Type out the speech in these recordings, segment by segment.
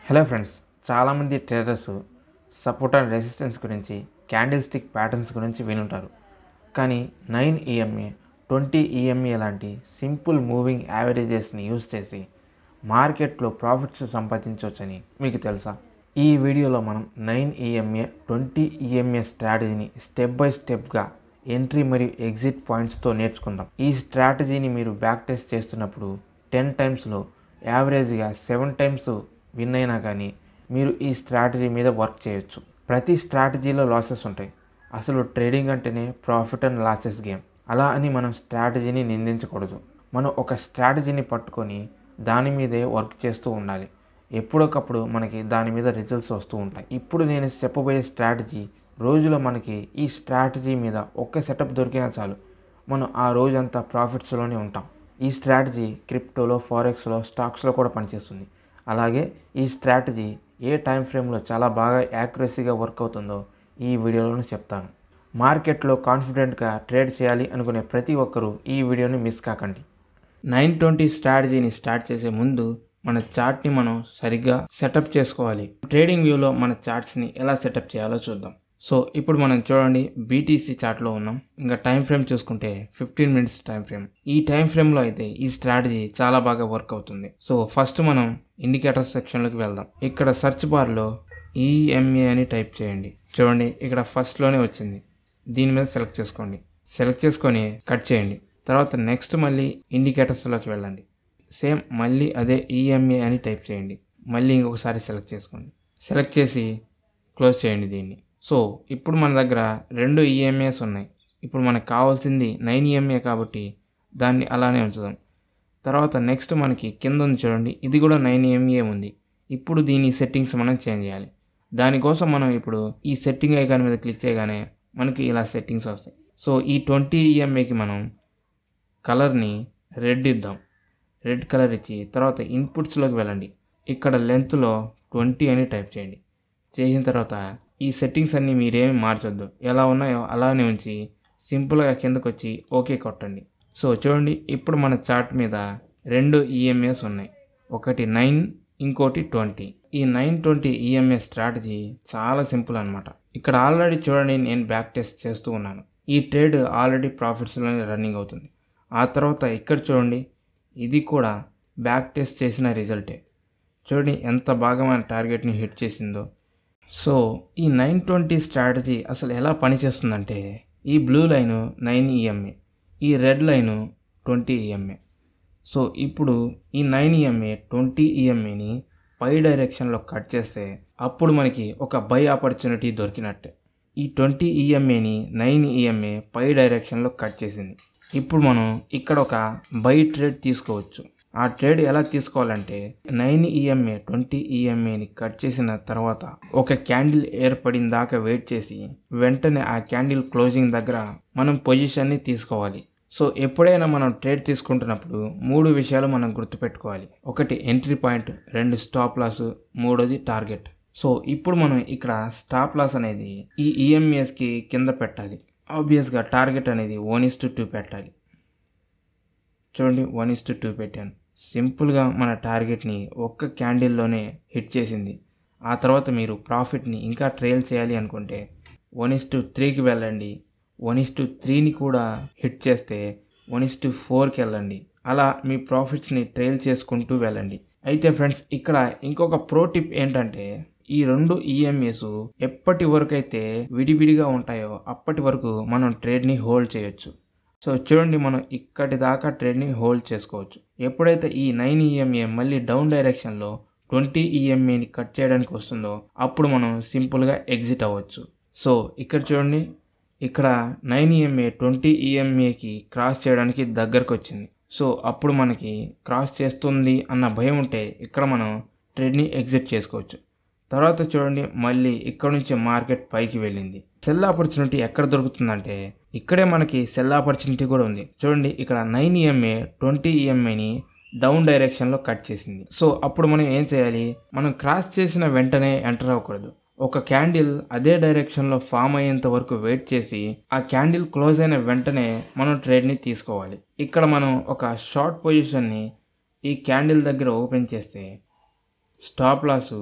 Hello friends, చాలామంది traders support and resistance గురించి, candle stick patterns గురించి వినుంటారు. కానీ 9 EMA, 20 EMA లాంటి సింపుల్ మూవింగ్ యావరేజెస్ని యూజ్ చేసి మార్కెట్లో ప్రాఫిట్స్ సంపాదించవచ్చని మీకు తెలుసా? ఈ వీడియోలో మనం 9 EMA, 20 EMA స్ట్రాటజీని స్టెప్ బై స్టెప్గా ఎంట్రీ మరియు ఎగ్జిట్ పాయింట్స్తో నేర్చుకుందాం. ఈ స్ట్రాటజీని మీరు బ్యాక్ టెస్ట్ చేస్తున్నప్పుడు 10 టైమ్స్లో యావరేజ్గా 7 టైమ్స్ విన్ అయినా కానీ మీరు ఈ స్ట్రాటజీ మీద వర్క్ చేయొచ్చు. ప్రతి స్ట్రాటజీలో లాసెస్ ఉంటాయి. అసలు ట్రేడింగ్ అంటేనే ప్రాఫిట్ అండ్ లాసెస్ గేమ్. అలా అని మనం స్ట్రాటజీని నిందించకూడదు. మనం ఒక స్ట్రాటజీని పట్టుకొని దాని మీదే వర్క్ చేస్తూ ఉండాలి. ఎప్పుడొకప్పుడు మనకి దాని మీద రిజల్ట్స్ వస్తూ ఉంటాయి. ఇప్పుడు నేను చెప్పబోయే స్ట్రాటజీ రోజులో మనకి ఈ స్ట్రాటజీ మీద ఒక్క సెటప్ దొరికినా చాలు, మనం ఆ రోజంతా ప్రాఫిట్స్లోనే ఉంటాం. ఈ స్ట్రాటజీ క్రిప్టోలో, ఫారెక్స్లో, స్టాక్స్లో కూడా పనిచేస్తుంది. అలాగే ఈ స్ట్రాటజీ ఏ టైం ఫ్రేమ్లో చాలా బాగా యాక్యురసీగా వర్క్ అవుతుందో ఈ వీడియోలో చెప్తాను. మార్కెట్లో కాన్ఫిడెంట్గా ట్రేడ్ చేయాలి అనుకునే ప్రతి ఒక్కరూ ఈ వీడియోని మిస్ కాకండి. 920 స్ట్రాటజీని స్టార్ట్ చేసే ముందు మన చార్ట్ని మనం సరిగ్గా సెటప్ చేసుకోవాలి. ట్రేడింగ్ వ్యూలో మన చార్ట్స్ని ఎలా సెటప్ చేయాలో చూద్దాం. సో ఇప్పుడు మనం చూడండి, బీటీసీ చార్ట్లో ఉన్నాం. ఇంకా టైం ఫ్రేమ్ చూసుకుంటే 15 మినిట్స్ టైం ఫ్రేమ్. ఈ టైం ఫ్రేమ్లో అయితే ఈ స్ట్రాటజీ చాలా బాగా వర్క్ అవుతుంది. సో ఫస్ట్ మనం ఇండికేటర్స్ సెక్షన్లోకి వెళ్దాం. ఇక్కడ సెర్చ్ బార్లో EMA అని టైప్ చేయండి. చూడండి, ఇక్కడ ఫస్ట్లోనే వచ్చింది. దీని మీద సెలెక్ట్ చేసుకోండి. సెలెక్ట్ చేసుకొని కట్ చేయండి. తర్వాత నెక్స్ట్ మళ్ళీ ఇండికేటర్స్లోకి వెళ్ళండి. సేమ్ మళ్ళీ అదే EMA అని టైప్ చేయండి. మళ్ళీ ఇంకొకసారి సెలెక్ట్ చేసుకోండి. సెలెక్ట్ చేసి క్లోజ్ చేయండి దీన్ని. సో ఇప్పుడు మన దగ్గర 2 EMAs ఉన్నాయి. ఇప్పుడు మనకు కావాల్సింది 9 EMA కాబట్టి దాన్ని అలానే ఉంచుదాం. తర్వాత నెక్స్ట్ మనకి కింద ఉంది చూడండి, ఇది కూడా 9 EMA ఉంది. ఇప్పుడు దీని సెట్టింగ్స్ మనం చేంజ్ చేయాలి. దానికోసం మనం ఇప్పుడు ఈ సెట్టింగ్ ఐకాన్ మీద క్లిక్ చేయగానే మనకి ఇలా సెట్టింగ్స్ వస్తాయి. సో ఈ 20 EMAకి మనం కలర్ని రెడ్ ఇద్దాం. రెడ్ కలర్ ఇచ్చి తర్వాత ఇన్పుట్స్లోకి వెళ్ళండి. ఇక్కడ లెంత్లో 20 అని టైప్ చేయండి. చేసిన తర్వాత ఈ సెట్టింగ్స్ అన్నీ మీరేమి మార్చొద్దు, ఎలా ఉన్నాయో అలానే ఉంచి సింపుల్గా కిందకు వచ్చి ఓకే కొట్టండి. సో చూడండి, ఇప్పుడు మన చార్ట్ మీద 2 EMAs ఉన్నాయి. ఒకటి 9, ఇంకోటి 20. ఈ 920 EMA స్ట్రాటజీ చాలా సింపుల్ అనమాట. ఇక్కడ ఆల్రెడీ చూడండి, నేను బ్యాక్ టెస్ట్ చేస్తూ ఉన్నాను. ఈ ట్రేడ్ ఆల్రెడీ ప్రాఫిట్స్లోనే రన్నింగ్ అవుతుంది. ఆ తర్వాత ఇక్కడ చూడండి, ఇది కూడా బ్యాక్ టెస్ట్ చేసిన రిజల్టే. చూడండి ఎంత బాగా మన టార్గెట్ని హిట్ చేసిందో. సో ఈ 920 స్ట్రాటజీ అసలు ఎలా పనిచేస్తుందంటే, ఈ బ్లూ లైను 9 EMA, ఈ రెడ్ లైను 20 EMA. సో ఇప్పుడు ఈ 9 EMA, 20 EMAని పై డైరెక్షన్లో కట్ చేస్తే అప్పుడు మనకి ఒక బై ఆపర్చునిటీ దొరికినట్టే. ఈ 20 EMAని 9 EMA పై డైరెక్షన్లో కట్ చేసింది. ఇప్పుడు మనం ఇక్కడ ఒక బై ట్రేడ్ తీసుకోవచ్చు. ఆ ట్రేడ్ ఎలా తీసుకోవాలంటే, 9 EMA, 20 EMAని కట్ చేసిన తర్వాత ఒక క్యాండిల్ ఏర్పడిన దాకా వెయిట్ చేసి వెంటనే ఆ క్యాండిల్ క్లోజింగ్ దగ్గర మనం పొజిషన్ని తీసుకోవాలి. సో ఎప్పుడైనా మనం ట్రేడ్ తీసుకుంటున్నప్పుడు 3 విషయాలు మనం గుర్తుపెట్టుకోవాలి. ఒకటి ఎంట్రీ పాయింట్, 2 స్టాప్ లాస్, 3ది టార్గెట్. సో ఇప్పుడు మనం ఇక్కడ స్టాప్ లాస్ అనేది ఈ EMAస్కి కింద పెట్టాలి. ఆబ్వియస్గా టార్గెట్ అనేది 1:2 పెట్టాలి. చూడండి, 1:2 పెట్టాను. సింపుల్గా మన టార్గెట్ని ఒక్క క్యాండిల్లోనే హిట్ చేసింది. ఆ తర్వాత మీరు ప్రాఫిట్ని ఇంకా ట్రైల్ చేయాలి అనుకుంటే 1:3కి వెళ్ళండి. 1:3ని కూడా హిట్ చేస్తే 1:4కి వెళ్ళండి. అలా మీ ప్రాఫిట్స్ని ట్రైల్ చేసుకుంటూ వెళ్ళండి. అయితే ఫ్రెండ్స్, ఇక్కడ ఇంకొక ప్రో టిప్ ఏంటంటే, ఈ 2 EMAs ఎప్పటి వరకు అయితే విడివిడిగా ఉంటాయో అప్పటి వరకు మనం ట్రేడ్ని హోల్డ్ చేయొచ్చు. సో చూడండి, మనం ఇక్కడి దాకా ట్రేడ్ని హోల్డ్ చేసుకోవచ్చు. ఎప్పుడైతే ఈ 9 EMA మళ్ళీ డౌన్ డైరెక్షన్లో 20 EMAని కట్ చేయడానికి వస్తుందో అప్పుడు మనం సింపుల్గా ఎగ్జిట్ అవ్వచ్చు. సో ఇక్కడ చూడండి, ఇక్కడ 9 EMA 20 EMAకి క్రాస్ చేయడానికి దగ్గరకు వచ్చింది. సో అప్పుడు మనకి క్రాస్ చేస్తుంది అన్న భయం ఉంటే ఇక్కడ మనం ట్రేడ్ని ఎగ్జిట్ చేసుకోవచ్చు. తర్వాత చూడండి, మళ్ళీ ఇక్కడ నుంచి మార్కెట్ పైకి వెళ్ళింది. సెల్ ఆపర్చునిటీ ఎక్కడ దొరుకుతుందంటే ఇక్కడే మనకి సెల్ ఆపర్చునిటీ కూడా ఉంది. చూడండి, ఇక్కడ 9 EMA 20 EMAని డౌన్ డైరెక్షన్లో కట్ చేసింది. సో అప్పుడు మనం ఏం చేయాలి, మనం క్రాస్ చేసిన వెంటనే ఎంటర్ అవ్వకూడదు. ఒక క్యాండిల్ అదే డైరెక్షన్లో ఫామ్ అయ్యేంత వరకు వెయిట్ చేసి ఆ క్యాండిల్ క్లోజ్ అయిన వెంటనే మనం ట్రేడ్ని తీసుకోవాలి. ఇక్కడ మనం ఒక షార్ట్ పొజిషన్ని ఈ క్యాండిల్ దగ్గర ఓపెన్ చేస్తే స్టాప్ లాస్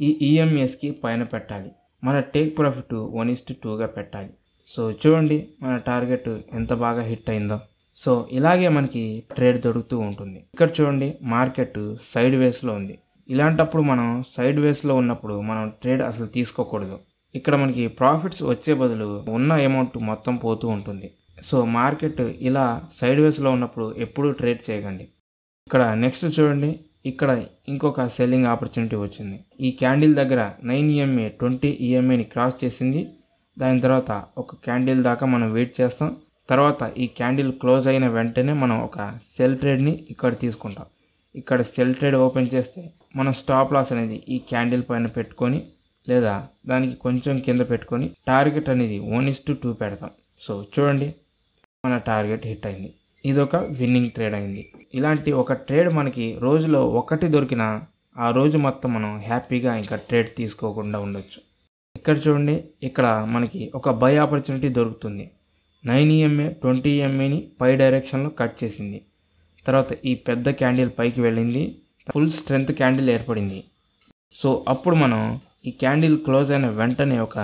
ఈ ఈఎంఎస్కి పైన పెట్టాలి. మన టేక్ ప్రాఫిట్ 1:2గా పెట్టాలి. సో చూడండి మన టార్గెట్ ఎంత బాగా హిట్ అయిందో. సో ఇలాగే మనకి ట్రేడ్ దొరుకుతూ ఉంటుంది. ఇక్కడ చూడండి మార్కెట్ సైడ్ వేస్లో ఉంది. ఇలాంటప్పుడు మనం సైడ్ వేస్లో ఉన్నప్పుడు మనం ట్రేడ్ అసలు తీసుకోకూడదు. ఇక్కడ మనకి ప్రాఫిట్స్ వచ్చే బదులు ఉన్న అమౌంట్ మొత్తం పోతూ ఉంటుంది. సో మార్కెట్ ఇలా సైడ్ వేస్లో ఉన్నప్పుడు ఎప్పుడూ ట్రేడ్ చేయకండి. ఇక్కడ నెక్స్ట్ చూడండి, ఇక్కడ ఇంకొక సెల్లింగ్ ఆపర్చునిటీ వచ్చింది. ఈ క్యాండిల్ దగ్గర 9 EMA 20 EMAని క్రాస్ చేసింది. దాని తర్వాత ఒక క్యాండిల్ దాకా మనం వెయిట్ చేస్తాం. తర్వాత ఈ క్యాండిల్ క్లోజ్ అయిన వెంటనే మనం ఒక సెల్ ట్రేడ్ని ఇక్కడ తీసుకుంటాం. ఇక్కడ సెల్ ట్రేడ్ ఓపెన్ చేస్తే మనం స్టాప్ లాస్ అనేది ఈ క్యాండిల్ పైన పెట్టుకొని లేదా దానికి కొంచెం కింద పెట్టుకొని టార్గెట్ అనేది 1:2 పెడతాం. సో చూడండి మన టార్గెట్ హిట్ అయింది. ఇదొక విన్నింగ్ ట్రేడ్ అయింది. ఇలాంటి ఒక ట్రేడ్ మనకి రోజులో ఒకటి దొరికినా ఆ రోజు మొత్తం మనం హ్యాపీగా ఇంకా ట్రేడ్ తీసుకోకుండా ఉండొచ్చు. ఇక్కడ చూడండి, ఇక్కడ మనకి ఒక బై ఆపర్చునిటీ దొరుకుతుంది. 9 EMA 20 EMAని పై డైరెక్షన్లో కట్ చేసింది. తర్వాత ఈ పెద్ద క్యాండిల్ పైకి వెళ్ళింది. ఫుల్ స్ట్రెంత్ క్యాండిల్ ఏర్పడింది. సో అప్పుడు మనం ఈ క్యాండిల్ క్లోజ్ అయిన వెంటనే ఒక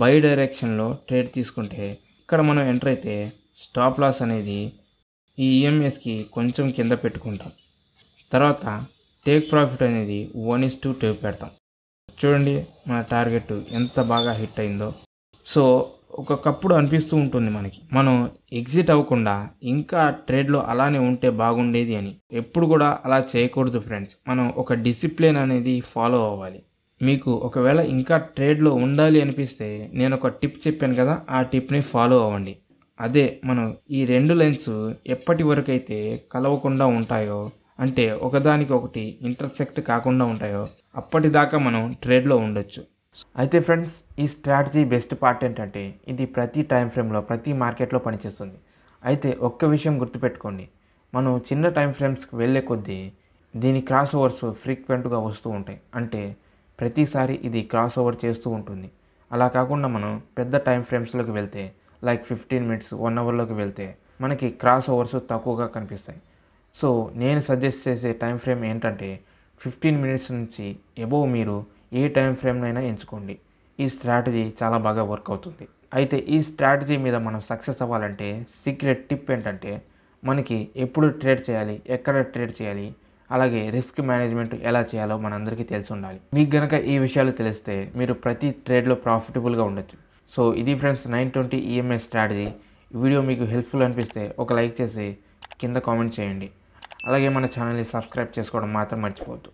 బై డైరెక్షన్లో ట్రేడ్ తీసుకుంటే ఇక్కడ మనం ఎంటర్ అయితే స్టాప్ లాస్ అనేది ఈ ఈఎంఎస్కి కొంచెం కింద పెట్టుకుంటాం. తర్వాత టేక్ ప్రాఫిట్ అనేది 1:2 పెడతాం. చూడండి మన టార్గెట్ ఎంత బాగా హిట్ అయిందో. సో ఒక్కొక్కప్పుడు అనిపిస్తూ ఉంటుంది మనకి మనం ఎగ్జిట్ అవ్వకుండా ఇంకా ట్రేడ్లో అలానే ఉంటే బాగుండేది అని. ఎప్పుడు కూడా అలా చేయకూడదు ఫ్రెండ్స్. మనం ఒక డిసిప్లిన్ అనేది ఫాలో అవ్వాలి. మీకు ఒకవేళ ఇంకా ట్రేడ్లో ఉండాలి అనిపిస్తే నేను ఒక టిప్ చెప్పాను కదా, ఆ టిప్ని ఫాలో అవ్వండి. అదే మనం ఈ రెండు లైన్స్ ఎప్పటి వరకు అయితే కలవకుండా ఉంటాయో, అంటే ఒకదానికి ఒకటి ఇంటర్సెక్ట్ కాకుండా ఉంటాయో అప్పటిదాకా మనం ట్రేడ్లో ఉండొచ్చు. అయితే ఫ్రెండ్స్, ఈ స్ట్రాటజీ బెస్ట్ పార్ట్ ఏంటంటే ఇది ప్రతి టైం ఫ్రేమ్లో ప్రతి మార్కెట్లో పనిచేస్తుంది. అయితే ఒక్క విషయం గుర్తుపెట్టుకోండి, మనం చిన్న టైం ఫ్రేమ్స్కి వెళ్ళే కొద్దీ దీని క్రాస్ ఓవర్స్ ఫ్రీక్వెంట్గా వస్తూ ఉంటాయి. అంటే ప్రతిసారి ఇది క్రాస్ ఓవర్ చేస్తూ ఉంటుంది. అలా కాకుండా మనం పెద్ద టైం ఫ్రేమ్స్లోకి వెళ్తే లైక్ 15 minutes 1 hourలోకి వెళ్తే మనకి క్రాస్ ఓవర్స్ తక్కువగా కనిపిస్తాయి. సో నేను సజెస్ట్ చేసే టైం ఫ్రేమ్ ఏంటంటే 15 minutes నుంచి ఎబోవ్ మీరు ఏ టైం ఫ్రేమ్నైనా ఎంచుకోండి. ఈ స్ట్రాటజీ చాలా బాగా వర్క్ అవుతుంది. అయితే ఈ స్ట్రాటజీ మీద మనం సక్సెస్ అవ్వాలంటే సీక్రెట్ టిప్ ఏంటంటే మనకి ఎప్పుడు ట్రేడ్ చేయాలి, ఎక్కడ ట్రేడ్ చేయాలి, అలాగే రిస్క్ మేనేజ్మెంట్ ఎలా చేయాలో మనందరికీ తెలిసి ఉండాలి. మీకు గనక ఈ విషయాలు తెలిస్తే మీరు ప్రతి ట్రేడ్లో ప్రాఫిటబుల్గా ఉండొచ్చు. సో ఇది ఫ్రెండ్స్ 920 EMA స్ట్రాటజీ. ఈ వీడియో మీకు హెల్ప్ఫుల్ అనిపిస్తే ఒక లైక్ చేసి కింద కామెంట్ చేయండి. అలాగే మన ఛానల్ని సబ్స్క్రైబ్ చేసుకోవడం మాత్రం మర్చిపోవద్దు.